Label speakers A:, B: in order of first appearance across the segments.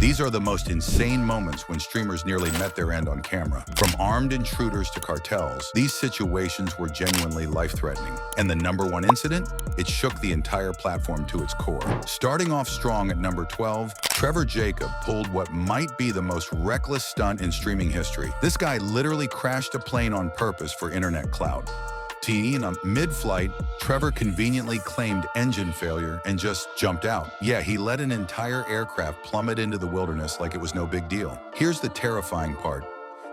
A: These are the most insane moments when streamers nearly met their end on camera. From armed intruders to cartels, these situations were genuinely life-threatening. And the #1 incident? It shook the entire platform to its core. Starting off strong at number 12, Trevor Jacob pulled what might be the most reckless stunt in streaming history. This guy literally crashed a plane on purpose for internet clout. Mid-flight, Trevor conveniently claimed engine failure and just jumped out. Yeah, he let an entire aircraft plummet into the wilderness like it was no big deal. Here's the terrifying part.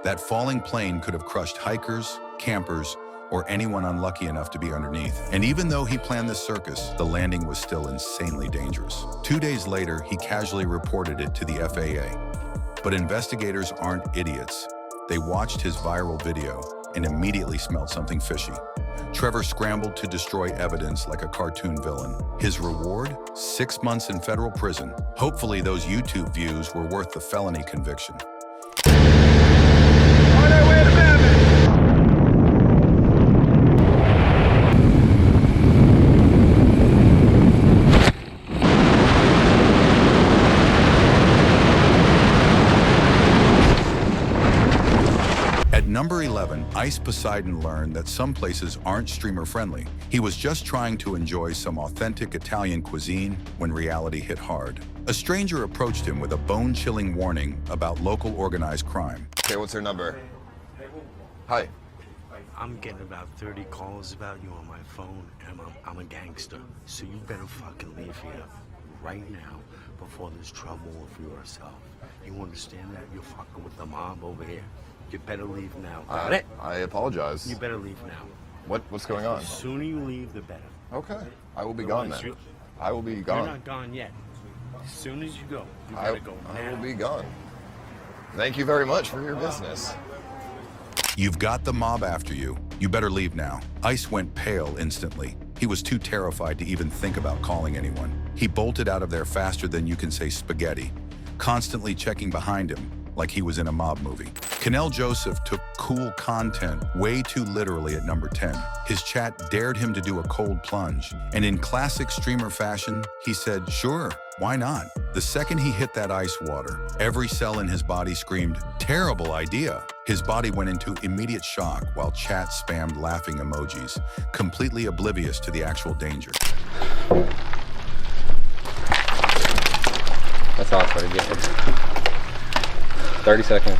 A: That falling plane could have crushed hikers, campers, or anyone unlucky enough to be underneath. And even though he planned this circus, the landing was still insanely dangerous. 2 days later, he casually reported it to the FAA. But investigators aren't idiots. They watched his viral video and immediately smelled something fishy. Trevor scrambled to destroy evidence like a cartoon villain. His reward? 6 months in federal prison. Hopefully those YouTube views were worth the felony conviction. Number 11, Ice Poseidon learned that some places aren't streamer-friendly. He was just trying to enjoy some authentic Italian cuisine when reality hit hard. A stranger approached him with a bone-chilling warning about local organized crime.
B: Okay, what's her number? Hi.
C: I'm getting about 30 calls about you on my phone, and I'm a gangster. So you better fucking leave here right now before there's trouble with yourself. You understand that? You're fucking with the mob over here. You better leave now. Got it?
B: I apologize.
C: You better leave now.
B: What's going on?
C: The sooner you leave, the better.
B: Okay. I will be gone then. I will be gone.
C: You're not gone yet. As soon as you go, you better go now.
B: I will be gone. Thank you very much for your business.
A: You've got the mob after you. You better leave now. Ice went pale instantly. He was too terrified to even think about calling anyone. He bolted out of there faster than you can say spaghetti, constantly checking behind him like he was in a mob movie. Kenel Joseph took cool content way too literally at number 10. His chat dared him to do a cold plunge, and in classic streamer fashion, he said, sure, why not? The second he hit that ice water, every cell in his body screamed, terrible idea. His body went into immediate shock while chat spammed laughing emojis, completely oblivious to the actual danger.
D: That's awkward again. 30 seconds.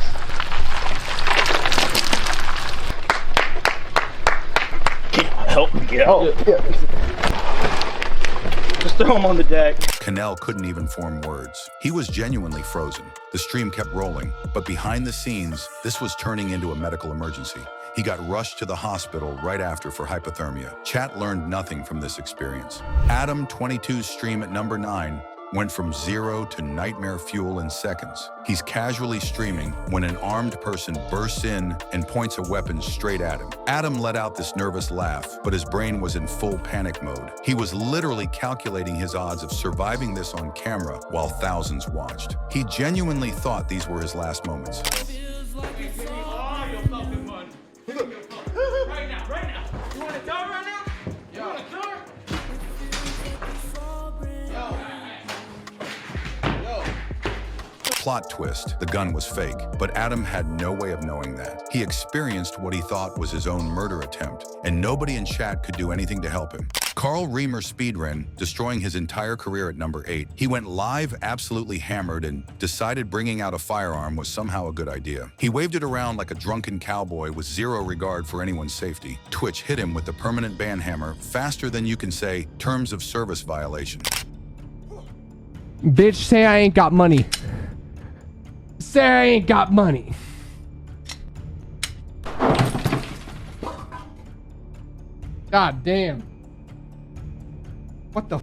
E: Help me get out. Yeah. Just throw him on the deck.
A: Kenel couldn't even form words. He was genuinely frozen. The stream kept rolling, but behind the scenes, this was turning into a medical emergency. He got rushed to the hospital right after for hypothermia. Chat learned nothing from this experience. Adam 22's stream at number 9 went from 0 to nightmare fuel in seconds. He's casually streaming when an armed person bursts in and points a weapon straight at him. Adam let out this nervous laugh, but his brain was in full panic mode. He was literally calculating his odds of surviving this on camera while thousands watched. He genuinely thought these were his last moments.
F: Right now. You want a car right now? You want a car?
A: Plot twist, the gun was fake, but Adam had no way of knowing that. He experienced what he thought was his own murder attempt, and nobody in chat could do anything to help him. Carl Reamer speedran, destroying his entire career at number 8. He went live absolutely hammered and decided bringing out a firearm was somehow a good idea. He waved it around like a drunken cowboy with zero regard for anyone's safety. Twitch hit him with the permanent ban hammer faster than you can say terms of service violation.
G: Bitch, say I ain't got money. Say I ain't got money. God damn. What the?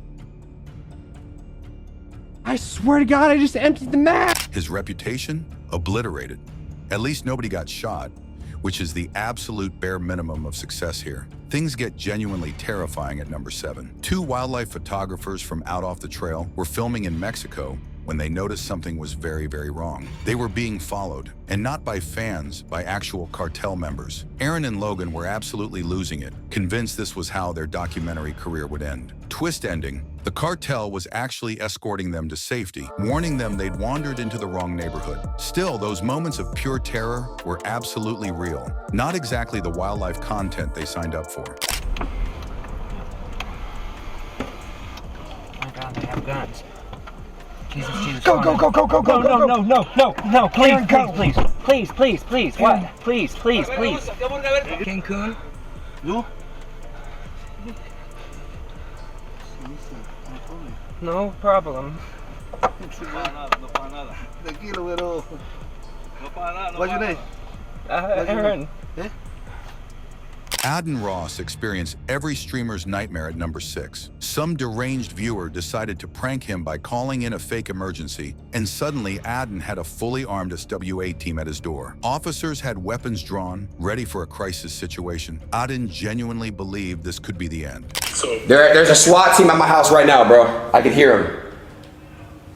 G: I swear to God, I just emptied the map.
A: His reputation? Obliterated. At least nobody got shot, which is the absolute bare minimum of success here. Things get genuinely terrifying at number 7. 2 wildlife photographers from out off the trail were filming in Mexico when they noticed something was very, very wrong. They were being followed, and not by fans, by actual cartel members. Aaron and Logan were absolutely losing it, convinced this was how their documentary career would end. Twist ending, The cartel was actually escorting them to safety, warning them they'd wandered into the wrong neighborhood. Still, those moments of pure terror were absolutely real, not exactly the wildlife content they signed up for.
H: Oh my God, they have guns. Jesus, Jesus.
B: Go, go, go, go, go, go, go,
H: No, please, please. What? Please. Cancun? No problem.
B: What's your name?
H: Aaron.
A: Aden Ross experienced every streamer's nightmare at number 6. Some deranged viewer decided to prank him by calling in a fake emergency, and suddenly Aden had a fully armed SWA team at his door. Officers had weapons drawn, ready for a crisis situation. Aden genuinely believed this could be the end.
I: There's a SWAT team at my house right now, bro. I can hear him.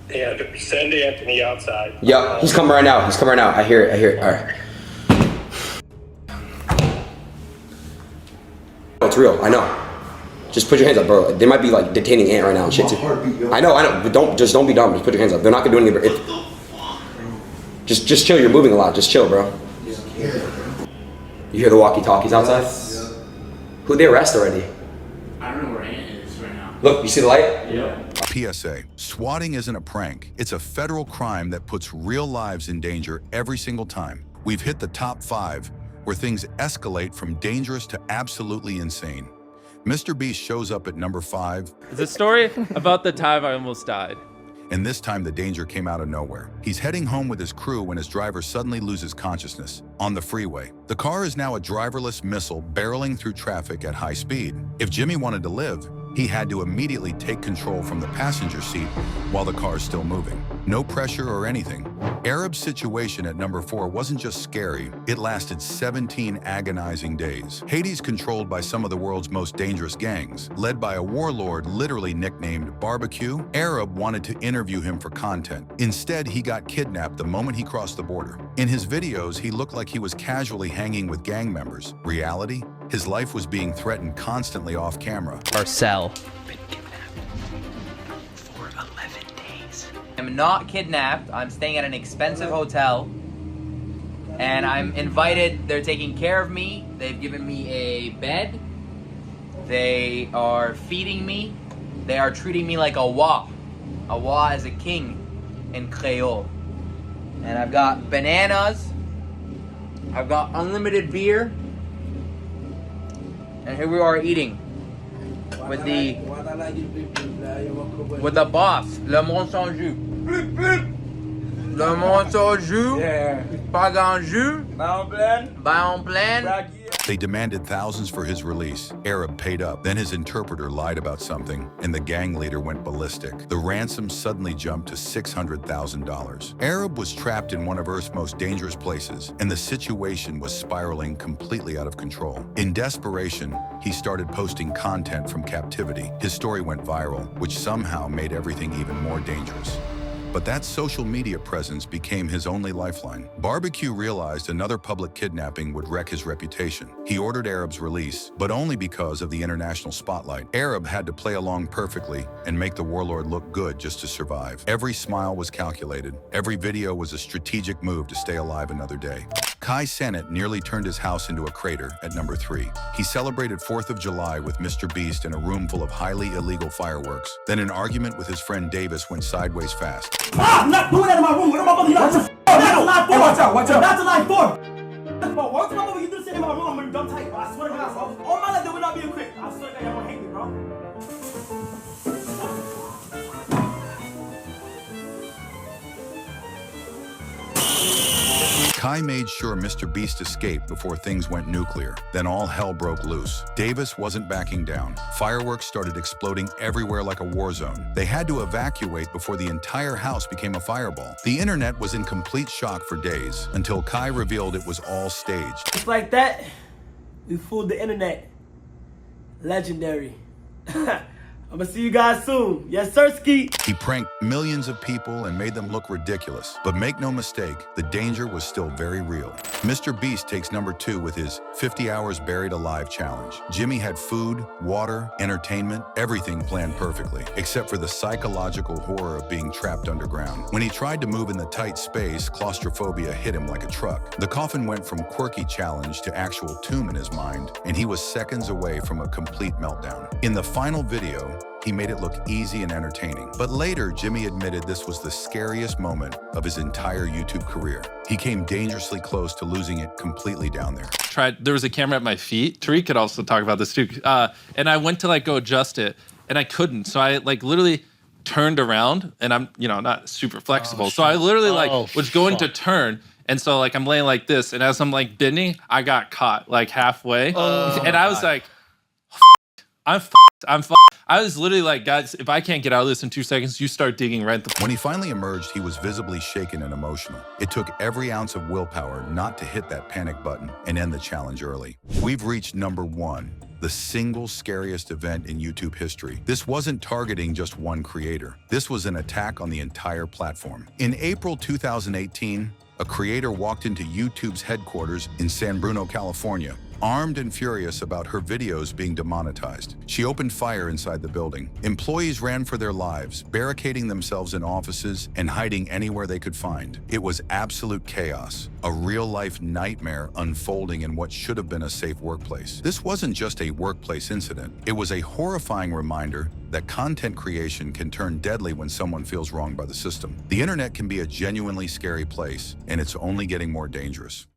E: Yeah, send Anthony outside.
I: Yep, he's coming right now. I hear it. All right. It's real. I know. Just put your hands up, bro. They might be like detaining Ant right now and shit too. I know. But don't be dumb. Just put your hands up. They're not gonna do anything. Just chill. You're moving a lot. Just chill, bro. You hear the walkie-talkies outside? Who'd they arrest already?
J: I don't know where Ant is right now.
I: Look, you see the light?
J: Yep.
A: PSA, swatting isn't a prank. It's a federal crime that puts real lives in danger every single time. We've hit the top 5, where things escalate from dangerous to absolutely insane. Mr. Beast shows up at number 5.
K: It's a story about the time I almost died.
A: And this time the danger came out of nowhere. He's heading home with his crew when his driver suddenly loses consciousness on the freeway. The car is now a driverless missile barreling through traffic at high speed. If Jimmy wanted to live, he had to immediately take control from the passenger seat while the car is still moving. No pressure or anything. Arab's situation at number 4 wasn't just scary, it lasted 17 agonizing days. Haiti's controlled by some of the world's most dangerous gangs, led by a warlord literally nicknamed Barbecue. Arab wanted to interview him for content. Instead, he got kidnapped the moment he crossed the border. In his videos, he looked like he was casually hanging with gang members. Reality? His life was being threatened constantly off camera.
K: Or sell.
H: Been kidnapped for 11 days.
L: I'm not kidnapped. I'm staying at an expensive hotel. And I'm invited. They're taking care of me. They've given me a bed. They are feeding me. They are treating me like a roi. A roi is a king in Creole. And I've got bananas. I've got unlimited beer. And here we are eating with the boss, Le Monde Sans Jus. Le Monde Sans Jus, pas grand jus, pas en plein.
A: They demanded thousands for his release. Arab paid up. Then his interpreter lied about something, and the gang leader went ballistic. The ransom suddenly jumped to $600,000. Arab was trapped in one of Earth's most dangerous places, and the situation was spiraling completely out of control. In desperation, he started posting content from captivity. His story went viral, which somehow made everything even more dangerous. But that social media presence became his only lifeline. Barbecue realized another public kidnapping would wreck his reputation. He ordered Arab's release, but only because of the international spotlight. Arab had to play along perfectly and make the warlord look good just to survive. Every smile was calculated. Every video was a strategic move to stay alive another day. Kai Cenat nearly turned his house into a crater at number 3. He celebrated 4th of July with Mr. Beast in a room full of highly illegal fireworks. Then an argument with his friend Davis went sideways fast.
F: I'm not doing that in my room. What am I supposed to do? That's a lie for. Watch out. That's a lie for. But once my mother, you do this in my room, I'm gonna dump tight, bro. I swear to God, bro. All my life, they will not be a quick. I swear to God, y'all gonna hate me, bro.
A: Kai made sure Mr. Beast escaped before things went nuclear. Then all hell broke loose. Davis wasn't backing down. Fireworks started exploding everywhere like a war zone. They had to evacuate before the entire house became a fireball. The internet was in complete shock for days until Kai revealed it was all staged.
F: Just like that, we fooled the internet. Legendary. I'm gonna see you guys soon. Yes, sir, Ski.
A: He pranked millions of people and made them look ridiculous. But make no mistake, the danger was still very real. Mr. Beast takes number 2 with his 50 hours buried alive challenge. Jimmy had food, water, entertainment, everything planned perfectly, except for the psychological horror of being trapped underground. When he tried to move in the tight space, claustrophobia hit him like a truck. The coffin went from quirky challenge to actual tomb in his mind, and he was seconds away from a complete meltdown. In the final video, he made it look easy and entertaining. But later, Jimmy admitted this was the scariest moment of his entire YouTube career. He came dangerously close to losing it completely down there.
K: There was a camera at my feet. Tariq could also talk about this too. And I went to like go adjust it, and I couldn't. So I like literally turned around, and I'm not super flexible. So I literally was going to turn. And so like I'm laying like this, and as I'm like bending, I got caught like halfway. And I was like, I'm I was literally like, guys, if I can't get out of this in 2 seconds, you start digging right the.
A: When he finally emerged, he was visibly shaken and emotional. It took every ounce of willpower not to hit that panic button and end the challenge early. We've reached number 1, the single scariest event in YouTube history. This wasn't targeting just one creator. This was an attack on the entire platform. In April 2018, a creator walked into YouTube's headquarters in San Bruno, California, armed and furious about her videos being demonetized. She opened fire inside the building. Employees ran for their lives, barricading themselves in offices and hiding anywhere they could find. It was absolute chaos, a real-life nightmare unfolding in what should have been a safe workplace. This wasn't just a workplace incident. It was a horrifying reminder that content creation can turn deadly when someone feels wronged by the system. The internet can be a genuinely scary place, and it's only getting more dangerous.